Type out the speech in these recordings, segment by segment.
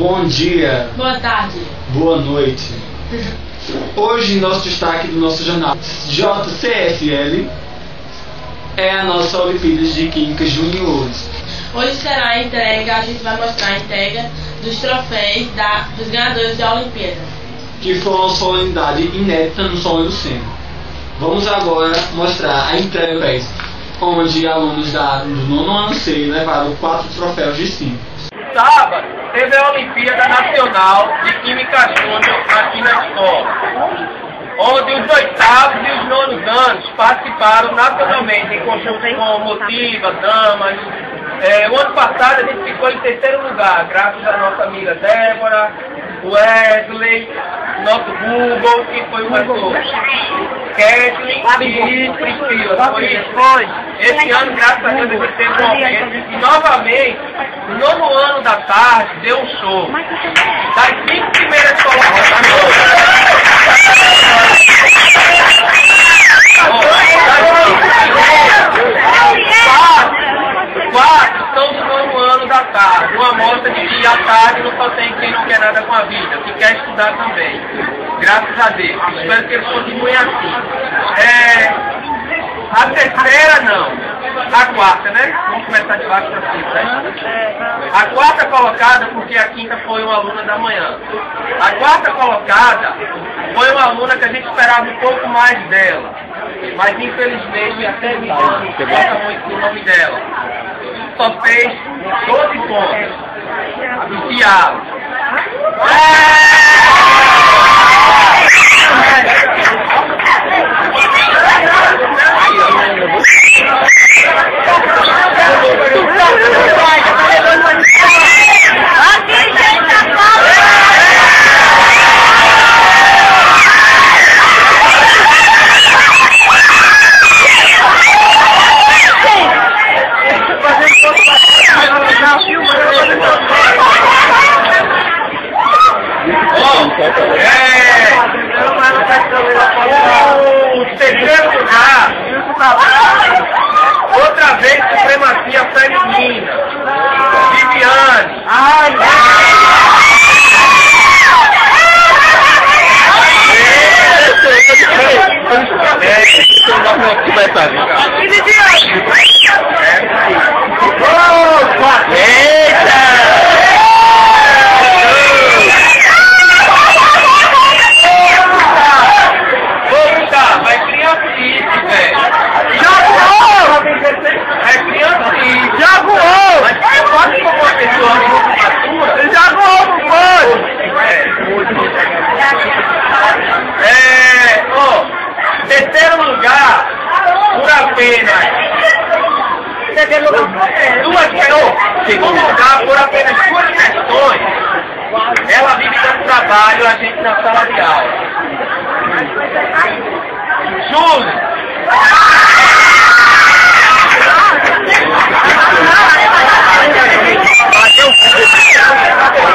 Bom dia. Boa tarde. Boa noite. Hoje nosso destaque do nosso jornal JCFL é a nossa Olimpíadas de Química Juniores. Hoje será a entrega, a gente vai mostrar a entrega dos troféus dos ganhadores da Olimpíada, que foi uma solenidade inédita no São Luceno. Vamos agora mostrar a entrega, onde alunos do 9º ano C levaram 4 troféus de 5. Sábado teve a Olimpíada Nacional de Química Júnior aqui na escola, onde os 8º e os 9º anos participaram nacionalmente em conjunto com Motiva, Damas. O ano passado a gente ficou em 3º lugar, graças à nossa amiga Débora, Wesley, nosso Google, que foi o mais Kathleen e Priscila. Foi. Esse ano, graças a Deus, a gente teve um aumento. E novamente, no 9º ano da tarde, deu um show. Das 5 primeiras colocações, 4 estão no 9º ano da tarde. Uma mostra de que à tarde não só tem quem não quer nada com a vida, que quer estudar também. Graças a Deus. Espero que eles continuem assim. A terceira não. A quarta, né? Vamos começar de baixo para cima, né? A quarta colocada, porque a quinta foi uma aluna da manhã. A quarta colocada foi uma aluna que a gente esperava um pouco mais dela. Mas infelizmente até me gosta muito do nome dela. Só fez 12 pontos. Do Thiago. O terceiro lugar, outra vez supremacia feminina, Viviane. Terceiro lugar, por apenas segundo lugar, por apenas 2 questões, ela vive dando trabalho a gente na sala de aula. Júlio.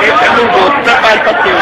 Eu não vou, trabalho para teu.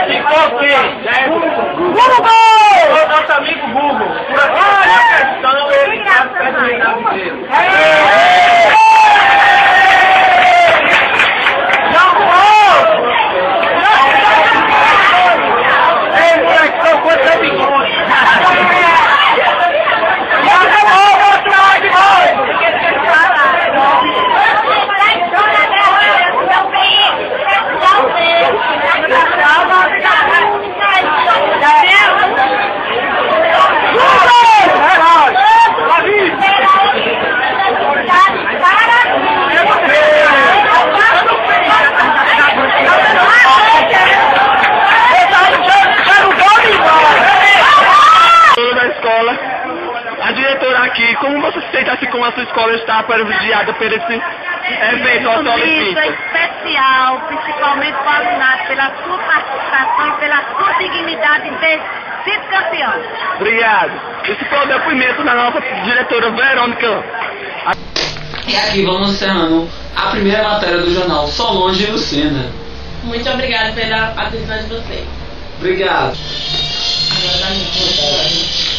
Ficou quem? Google! O nosso amigo Google. Por aqui a questão, ele está perto do reinado inteiro. Ei, moleque, são quantos amigos? a sua escola está privilegiada por esse evento ao Isso é especial, principalmente para o alunado, pela sua participação e pela sua dignidade de ser campeão. Obrigado. Esse foi o depoimento da nossa diretora Verônica. E aqui vamos encerrando a primeira matéria do jornal Solange e Lucena. Muito obrigada pela atenção de vocês. Obrigado. Agora dá